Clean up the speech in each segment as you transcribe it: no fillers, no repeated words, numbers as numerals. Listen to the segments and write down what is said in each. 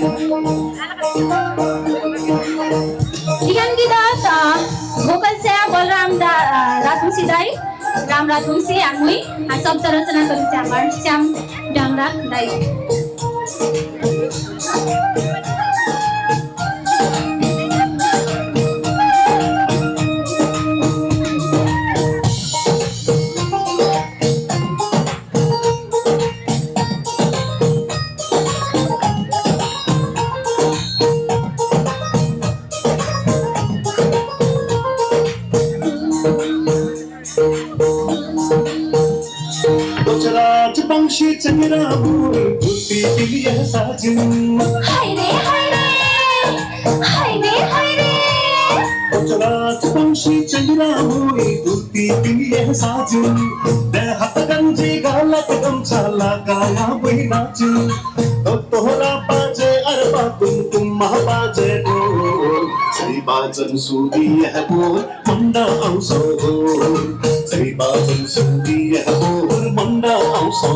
Ikan kita vocal saya Balram Ratungsi Dai, Ram Ratungsi Angui, शब्द रचना करूचे आमार श्याम डांगरा दाई. पंक्षी चेहरा मोरे उड़ती पिलिया साजन हाय रे हाय रे हाय रे हाय रे चलाच पंक्षी चेहरा मोरे उड़ती पिलिया साजन दे हाथ गंजी गालक गमछाला गाया वही नाचन तो तोहरा बाजे अरबा तुम महा बाजे ढोल सही बाजन सूदी है बोल मंडा औसो सही बाजन सूदी है बोल मंडा औसो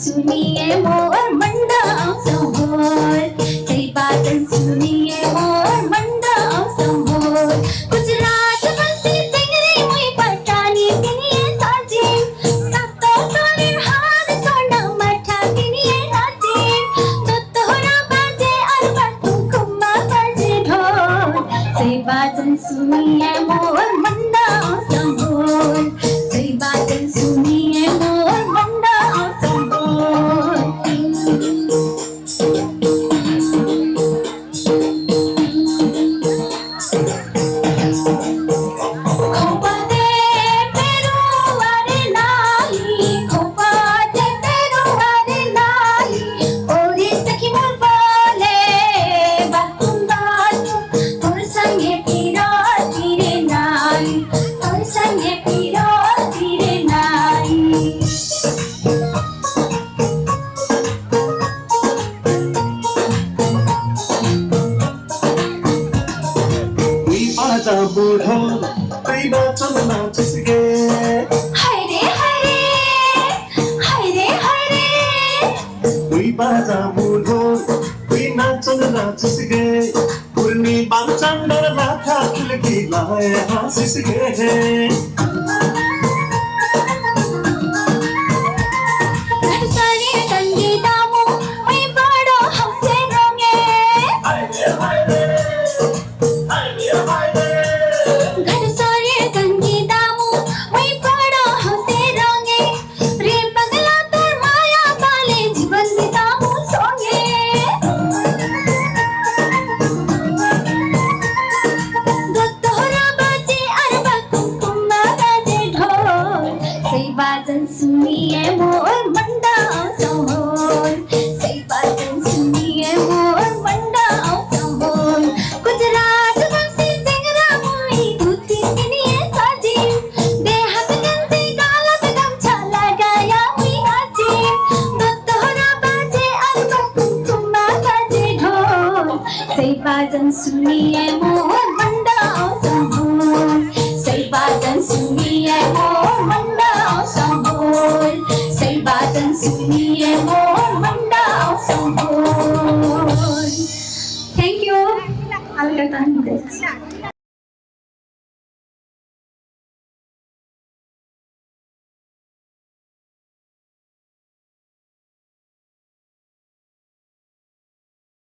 सुनिए मोर मंडा संभोर सही बातन सुनिए मोर मंडा संभोर गुजरात बसी टिंगरी मुई पटानी किनिए साजिन सत्तो सोने हाथ सोना मठा किनिए नाचिन तो तोहरा बाजे अरबा कुम्मा बाजे ढोल सही बातन सुनिए मोर मंडा संभोर सही बातन सुनिए मोर मंडा बूढ़ो कई नाचन नाचिस गे हाय रे हाय रे हाय रे हाय रे कोई बाजा बूढ़ो कोई नाचन नाचिस गे पुरनी बांचंडर लाखा खिलकी लाए हासिस गे बाजन सुनिए मोर मंडा समोर सही बाजन सुनिए मोर मंडा समोर गुजरात वासी जिंगरा मोई धोती पिनिए साजी देहत गंदी गालत गमछा लगाया हुई हाजी दोतोरा बाजे अरबा कुमकुमा बाजे ढोल सही बाजन सुनिए मोर मंडा समोर सही बाजन सुनिए मोर मंडा समोर सही बाजन सुनिए मोर मंडा समोर थैंक यू।